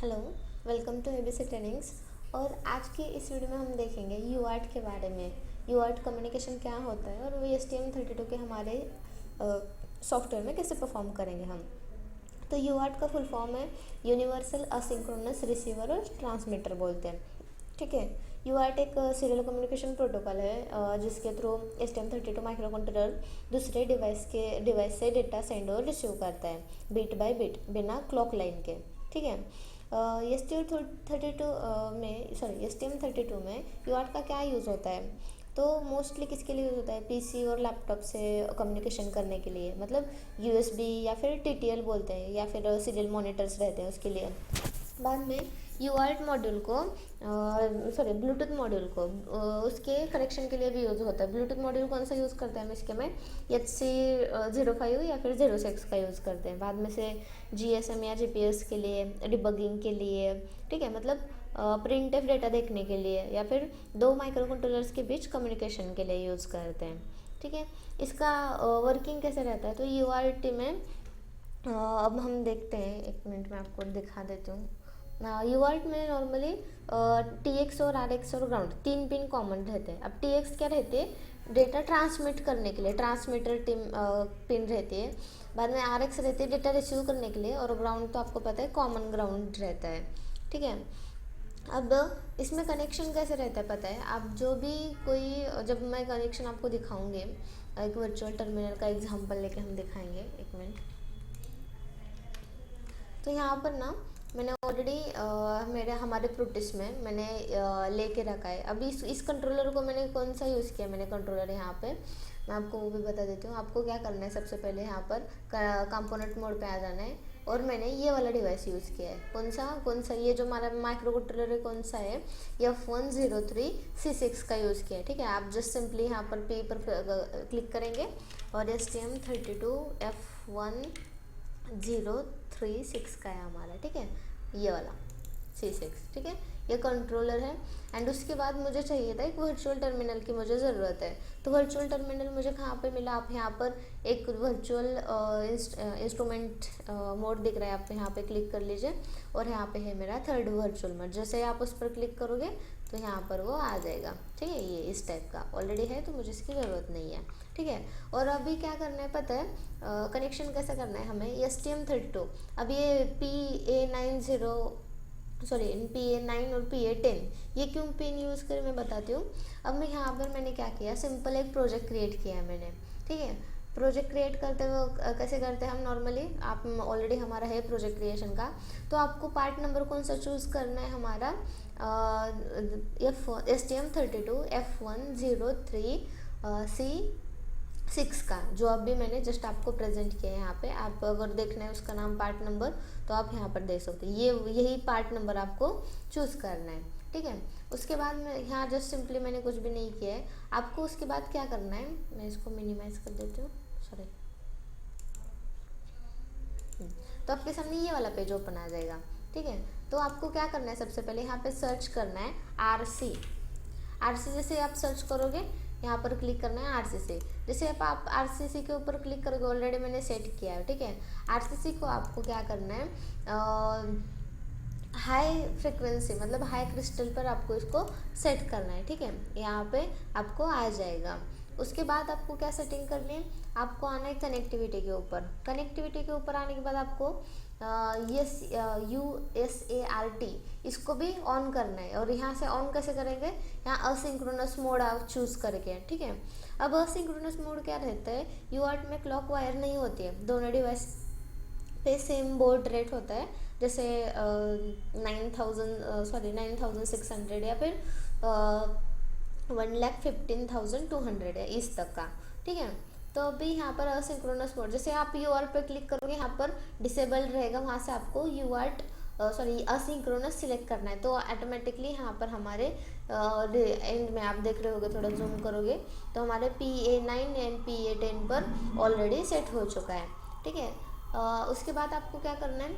Hello, welcome to ABC trainings. और आज की इस वीडियो में हम देखेंगे यूआर्ट के बारे में। यूआर्ट कम्युनिकेशन क्या होता है और वो STM32 के हमारे सॉफ्टवेयर में कैसे परफॉर्म करेंगे हम। तो यूआर्ट का फुल फॉर्म है यूनिवर्सल असिंक्रोनस रिसीवर और ट्रांसमीटर बोलते हैं। ठीक है, यूआर्ट एक सीरियल कम्युनिकेशन प्रोटोकॉल है जिसके थ्रू STM32 माइक्रो कंट्रोलर दूसरे डिवाइस से डेटा सेंड और रिसीव करता है बिट बाय बिट बिना क्लॉक लाइन के। ठीक है, STM32 में यूआर्ट का क्या यूज़ होता है। तो मोस्टली किसके लिए यूज़ होता है, पीसी और लैपटॉप से कम्युनिकेशन करने के लिए, मतलब यूएसबी या फिर टीटीएल बोलते हैं या फिर सीरियल मॉनिटर्स रहते हैं उसके लिए। बाद में यूआर्ट मॉड्यूल को ब्लूटूथ मॉड्यूल को उसके कनेक्शन के लिए भी यूज़ होता है। ब्लूटूथ मॉड्यूल कौन सा यूज़ करते हैं हम इसके में HC05 या फिर 06 का यूज़ करते हैं। बाद में से GSM या GPS के लिए, डिबगिंग के लिए, ठीक है, मतलब प्रिंट एफ डेटा देखने के लिए या फिर दो माइक्रो कंट्रोलर्स के बीच कम्युनिकेशन के लिए यूज़ करते हैं। ठीक है, इसका वर्किंग कैसे रहता है। तो यूआरटी में अब हम देखते हैं, एक मिनट में आपको दिखा देती हूँ। यूआर्ट में नॉर्मली TX और RX और ग्राउंड तीन पिन कॉमन रहते हैं। अब TX क्या रहते हैं, डेटा ट्रांसमिट करने के लिए, ट्रांसमीटर पिन रहती है। बाद में RX रहती है डेटा रिसीव करने के लिए, और ग्राउंड तो आपको पता है कॉमन ग्राउंड रहता है। ठीक है, अब इसमें कनेक्शन कैसे रहता है पता है। आप जो भी जब मैं कनेक्शन आपको दिखाऊंगी, एक वर्चुअल टर्मिनल का एग्जांपल लेके हम दिखाएंगे। एक मिनट। तो यहाँ पर ना मैंने ऑलरेडी हमारे प्रोटिस में मैंने लेके रखा है। अभी इस कंट्रोलर को मैंने कौन सा यूज़ किया, मैंने कंट्रोलर यहाँ पे मैं आपको वो भी बता देती हूँ। आपको क्या करना है, सबसे पहले यहाँ पर कंपोनेंट मोड पे आ जाना है, और मैंने ये वाला डिवाइस यूज़ किया है। कौन सा ये जो हमारा माइक्रो कंट्रोलर है कौन सा है, F103C6 का यूज़ किया है। ठीक है, आप जस्ट सिंपली यहाँ पर P पर क्लिक करेंगे और STM32 F103C6 का है हमारा। ठीक है, ये वाला C6। ठीक है, ये कंट्रोलर है। एंड उसके बाद मुझे चाहिए था एक वर्चुअल टर्मिनल की मुझे ज़रूरत है। तो वर्चुअल टर्मिनल मुझे कहाँ पे मिला, आप यहाँ पर एक वर्चुअल इंस्ट्रूमेंट मोड दिख रहा है, आप यहाँ पे क्लिक कर लीजिए, और यहाँ पे है मेरा थर्ड वर्चुअल मोड। जैसे आप उस पर क्लिक करोगे तो यहाँ पर वो आ जाएगा। ठीक है, ये इस टाइप का ऑलरेडी है तो मुझे इसकी ज़रूरत नहीं है। ठीक है, और अभी क्या करना है पता है, कनेक्शन कैसे करना है हमें। STM32 अब ये PA9 और PA10 ये क्यों पिन यूज़ करें मैं बताती हूँ। अब मैं यहाँ पर मैंने क्या किया, सिंपल एक प्रोजेक्ट क्रिएट किया है मैंने। ठीक है, प्रोजेक्ट क्रिएट करते हुए कैसे करते हैं हम नॉर्मली, आप ऑलरेडी हमारा है प्रोजेक्ट क्रिएशन का। तो आपको पार्ट नंबर कौन सा चूज़ करना है, हमारा STM32 F103C6 का, जो अभी मैंने जस्ट आपको प्रेजेंट किया है यहाँ पे। आप अगर देखना है उसका नाम पार्ट नंबर, तो आप यहाँ पर देख सकते हैं, यही पार्ट नंबर आपको चूज़ करना है। ठीक है, उसके बाद में यहाँ जस्ट सिंपली मैंने कुछ भी नहीं किया है। आपको उसके बाद क्या करना है, मैं इसको मिनिमाइज कर देती हूँ, सॉरी। तो आपके सामने ये वाला पेज ओपन आ जाएगा। ठीक है, तो आपको क्या करना है, सबसे पहले यहाँ पे सर्च करना है RC। जैसे आप सर्च करोगे यहाँ पर क्लिक करना है RC से। जैसे आप RCC के ऊपर क्लिक करोगे, ऑलरेडी मैंने सेट किया है। ठीक है, RCC को आपको क्या करना है, हाई फ्रिक्वेंसी मतलब हाई क्रिस्टल पर आपको इसको सेट करना है। ठीक है, यहाँ पे आपको आ जाएगा। उसके बाद आपको क्या सेटिंग करनी है, आपको आना है कनेक्टिविटी के ऊपर। कनेक्टिविटी के ऊपर आने के बाद आपको USART इसको भी ऑन करना है। और यहाँ से ऑन कैसे करेंगे, यहाँ असिंक्रोनस मोड आप चूज़ करके। ठीक है, अब असिंक्रोनस मोड क्या रहता है, यूआर्ट में क्लॉक वायर नहीं होती है, दोनों डिवाइस पे सेम बोर्ड रेट होता है। जैसे 9600 या फिर 1,15,200 है इस तक का। ठीक है, तो अभी यहाँ पर असिंक्रोनस मोड, जैसे आप यूआर्ट पे क्लिक करोगे यहाँ पर डिसेबल रहेगा, वहाँ से आपको असिंक्रोनस सिलेक्ट करना है। तो ऑटोमेटिकली यहाँ पर हमारे एंड में आप देख रहे होगे, थोड़ा जूम करोगे तो हमारे PA9 एंड PA10 पर ऑलरेडी सेट हो चुका है। ठीक है, उसके बाद आपको क्या करना है,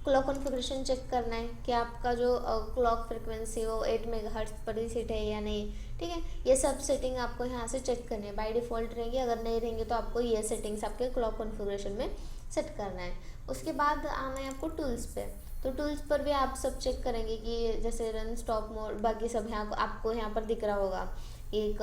क्लॉक कॉन्फ़िगरेशन चेक करना है कि आपका जो क्लॉक फ्रिक्वेंसी वो 8 मेगाहर्ट्ज़ पर ही सेट है या नहीं। ठीक है, ये सब सेटिंग आपको यहाँ से चेक करनी है। बाय डिफ़ॉल्ट रहेंगी, अगर नहीं रहेंगे तो आपको ये सेटिंग्स आपके क्लॉक कॉन्फ़िगरेशन में सेट करना है। उसके बाद आना है आपको टूल्स पे। तो टूल्स पर भी आप सब चेक करेंगे कि जैसे रन स्टॉप मोड बाकी सब यहाँ आपको यहाँ पर दिख रहा होगा, एक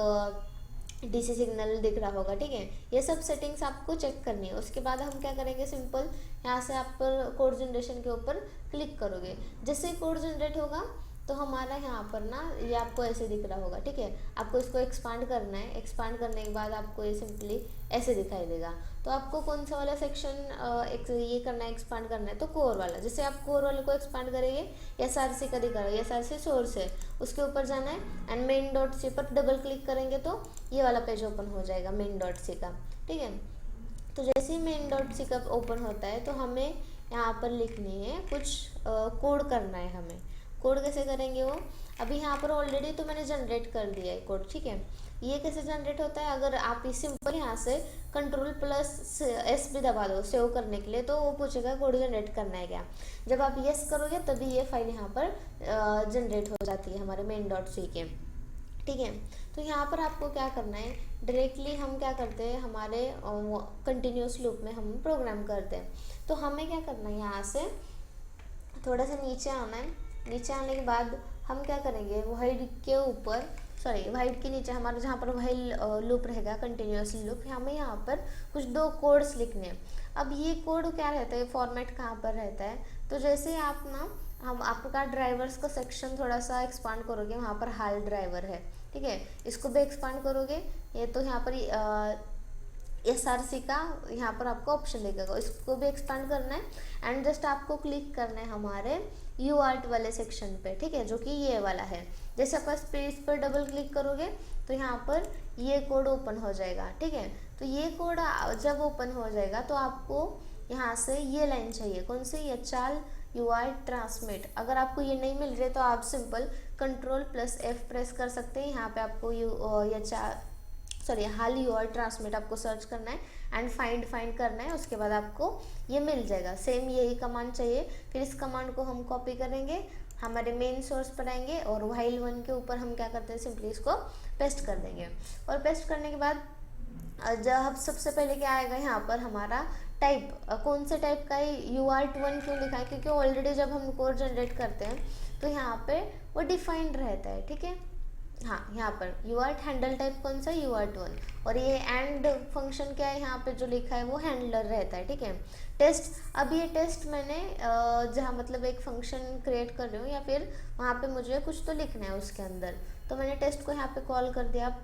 डीसी सिग्नल दिख रहा होगा, ठीक है। ये सब सेटिंग्स आपको चेक करनी है। उसके बाद हम क्या करेंगे, सिंपल यहाँ से आप पर कोड जनरेशन के ऊपर क्लिक करोगे। जैसे कोड जनरेट होगा तो हमारा यहाँ पर ना ये आपको ऐसे दिख रहा होगा, ठीक है। आपको इसको एक्सपांड करना है, एक्सपांड करने के बाद आपको ये सिंपली ऐसे दिखाई देगा। तो आपको कौन सा वाला सेक्शन ये करना है, एक्सपांड करना है, तो कोर वाला। जैसे आप कोर वाले को एक्सपांड करेंगे, SRC का दिखा रहा है, SRC सोर्स है, उसके ऊपर जाना है एंड main.c पर डबल क्लिक करेंगे तो ये वाला पेज ओपन हो जाएगा main.c का, ठीक है। तो जैसे ही main.c का ओपन होता है तो हमें यहाँ पर लिखनी है कुछ कोड करना है हमें। कोड कैसे करेंगे वो, अभी यहाँ पर ऑलरेडी तो मैंने जनरेट कर दिया है कोड, ठीक है। ये कैसे जनरेट होता है, अगर आप इस सिंपल यहाँ से Ctrl+S भी दबा दो सेव करने के लिए, तो वो पूछेगा कोड जनरेट करना है क्या। जब आप यस करोगे तभी ये फाइल यहाँ पर जनरेट हो जाती है हमारे main.c के, ठीक है। तो यहाँ पर आपको क्या करना है, डायरेक्टली हम क्या करते हैं, हमारे कंटिन्यूस लूप में हम प्रोग्राम करते हैं। तो हमें क्या करना है, यहाँ से थोड़ा सा नीचे आना है। नीचे आने के बाद हम क्या करेंगे, वाइड के ऊपर, सॉरी वाइड के नीचे हमारा जहाँ पर वाइल लूप रहेगा, कंटिन्यूस लूप, हमें यहाँ पर कुछ 2 कोड्स लिखने हैं। अब ये कोड क्या रहता है, फॉर्मेट कहाँ पर रहता है, तो जैसे आप ना हम आपका ड्राइवर्स का सेक्शन थोड़ा सा एक्सपांड करोगे, वहाँ पर हाल ड्राइवर है, ठीक है, इसको भी एक्सपांड करोगे, ये तो यहाँ पर SRC का यहाँ पर आपको ऑप्शन लगेगा, इसको भी एक्सपांड करना है एंड जस्ट आपको क्लिक करना है हमारे UART वाले सेक्शन पे, ठीक है, जो कि ये वाला है। जैसे आप इस पर डबल क्लिक करोगे तो यहाँ पर ये कोड ओपन हो जाएगा, ठीक है। तो ये कोड जब ओपन हो जाएगा तो आपको यहाँ से ये लाइन चाहिए, कौन सी, HAL UART ट्रांसमिट। अगर आपको ये नहीं मिल रही तो आप सिंपल Ctrl+F प्रेस कर सकते हैं। यहाँ पे आपको हाल UART ट्रांसमिट आपको सर्च करना है एंड फाइंड करना है, उसके बाद आपको ये मिल जाएगा। सेम यही कमांड चाहिए। फिर इस कमांड को हम कॉपी करेंगे, हमारे मेन सोर्स पर आएंगे और while 1 के ऊपर हम क्या करते हैं, सिंपली इसको पेस्ट कर देंगे। और पेस्ट करने के बाद जब सबसे पहले क्या आएगा, यहाँ पर हमारा टाइप, कौन से टाइप का है, UART 1 क्यों लिखा है, क्योंकि ऑलरेडी जब हम कोड जनरेट करते हैं तो यहाँ पे वो डिफाइंड रहता है, ठीक है। हाँ, यहाँ पर UART हैंडल टाइप कौन सा, UART 1, और ये एंड फंक्शन क्या है, यहाँ पे जो लिखा है वो हैंडलर रहता है, ठीक है। टेस्ट, अब ये टेस्ट मैंने जहाँ मतलब एक फंक्शन क्रिएट कर रही हूँ या फिर वहाँ पे मुझे कुछ तो लिखना है उसके अंदर, तो मैंने टेस्ट को यहाँ पे कॉल कर दिया। अब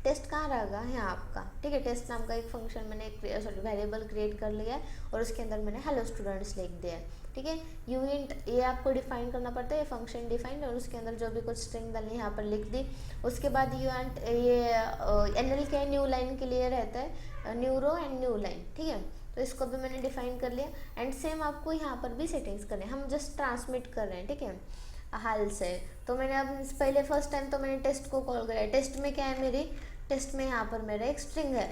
टेस्ट कहाँ रहेगा, यहाँ आपका, ठीक है। टेस्ट नाम का एक फंक्शन मैंने वेरिएबल क्रिएट कर लिया है और उसके अंदर मैंने हेलो स्टूडेंट्स लिख दिया है, ठीक है। यूनिट ये आपको डिफाइन करना पड़ता है, फंक्शन डिफाइंड, और उसके अंदर जो भी कुछ स्ट्रिंग डालनी है यहाँ पर लिख दी। उसके बाद ये NL के न्यू लाइन के लिए रहता है, new row and new line, ठीक है। तो इसको भी मैंने डिफाइन कर लिया एंड सेम आपको यहाँ पर भी सेटिंग्स करने हैं। हम जस्ट ट्रांसमिट कर रहे हैं, ठीक है, हाल से। तो मैंने अब पहले फर्स्ट टाइम तो मैंने टेस्ट को कॉल किया। टेस्ट में क्या है, मेरी टेस्ट में यहाँ पर मेरा एक स्ट्रिंग है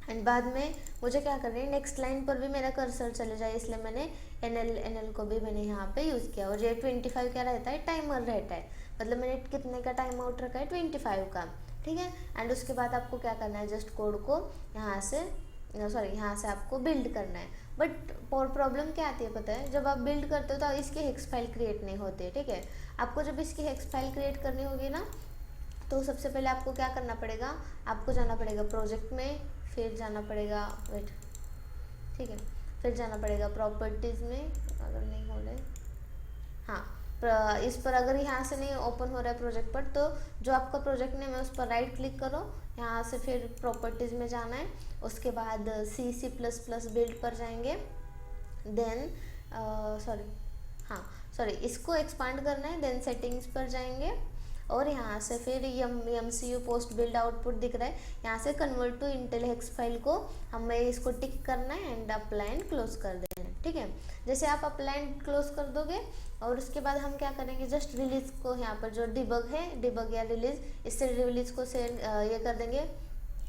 एंड बाद में मुझे क्या करना है, नेक्स्ट लाइन पर भी मेरा कर्सर चले जाए, इसलिए मैंने NL को भी मैंने यहाँ पे यूज़ किया। और ये 25 क्या रहता है, टाइमर रहता है, मतलब मैंने कितने का टाइम आउट रखा है, 25 का, ठीक है। एंड उसके बाद आपको क्या करना है, जस्ट कोड को यहाँ से आपको बिल्ड करना है। बट प्रॉब्लम क्या आती है पता है, जब आप बिल्ड करते हो तो इसकी हेक्स फाइल क्रिएट नहीं होती है, ठीक है। आपको जब इसकी हेक्स फाइल क्रिएट करनी होगी ना, तो सबसे पहले आपको क्या करना पड़ेगा, आपको जाना पड़ेगा प्रोजेक्ट में, फिर जाना पड़ेगा ठीक है, फिर जाना पड़ेगा प्रॉपर्टीज़ में, अगर नहीं हो रहा है, हाँ, इस पर अगर यहाँ से नहीं ओपन हो रहा है प्रोजेक्ट पर, तो जो आपका प्रोजेक्ट नेम है उस पर राइट क्लिक करो, यहाँ से फिर प्रॉपर्टीज़ में जाना है, उसके बाद C++ बिल्ड पर जाएंगे, देन इसको एक्सपांड करना है, देन सेटिंग्स पर जाएंगे और यहाँ से फिर MCU पोस्ट बिल्ड आउटपुट दिख रहा है, यहाँ से convert to Intel hex file को हमें इसको टिक करना है एंड अप्लाई एंड क्लोज कर देना है, ठीक है। जैसे आप अप्लाई एंड क्लोज कर दोगे और उसके बाद हम क्या करेंगे, जस्ट रिलीज को यहाँ पर जो डिबग या रिलीज, इससे रिलीज को ये कर देंगे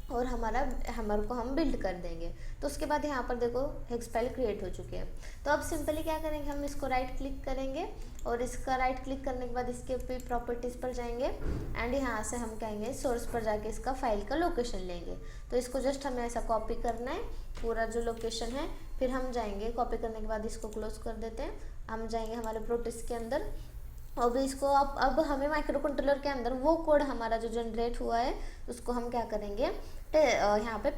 और हैमर को हम बिल्ड कर देंगे। तो उसके बाद यहाँ पर देखो हेक्स फाइल क्रिएट हो चुकी है। तो अब सिंपली क्या करेंगे, हम इसको राइट क्लिक करेंगे और इसका राइट क्लिक करने के बाद इसके पे प्रॉपर्टीज़ पर जाएंगे एंड यहाँ से हम कहेंगे सोर्स पर जाके इसका फाइल का लोकेशन लेंगे। तो इसको जस्ट हमें ऐसा कॉपी करना है, पूरा जो लोकेशन है फिर हम जाएंगे, कॉपी करने के बाद इसको क्लोज कर देते हैं, हम जाएंगे हमारे प्रोटिस के अंदर। अब इसको अब हमें माइक्रो कंट्रोलर के अंदर वो कोड हमारा जो जनरेट हुआ है उसको हम क्या करेंगे, यहाँ पे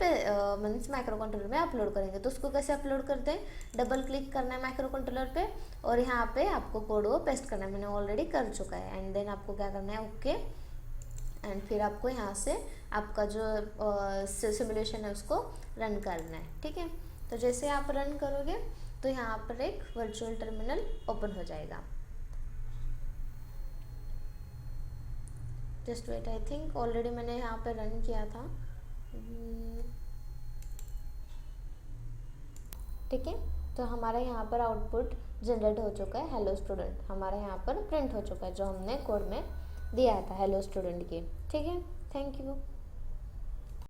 मीन्स माइक्रो कंट्रोलर में अपलोड करेंगे। तो उसको कैसे अपलोड करते हैं, डबल क्लिक करना है माइक्रो कंट्रोलर पे और यहाँ पे आपको कोड वो पेस्ट करना है, मैंने ऑलरेडी कर चुका है। एंड देन आपको क्या करना है, ओके। एंड फिर आपको यहाँ से आपका जो सिमुलेशन है उसको रन करना है, ठीक है। तो जैसे आप रन करोगे तो यहाँ पर एक वर्चुअल टर्मिनल ओपन हो जाएगा। Just wait, I think already मैंने यहाँ पे रन किया था, ठीक है। तो हमारा यहाँ पर आउटपुट जनरेट हो चुका है, हेलो स्टूडेंट हमारा यहाँ पर प्रिंट हो चुका है जो हमने कोड में दिया था हेलो स्टूडेंट के, ठीक है। Thank you.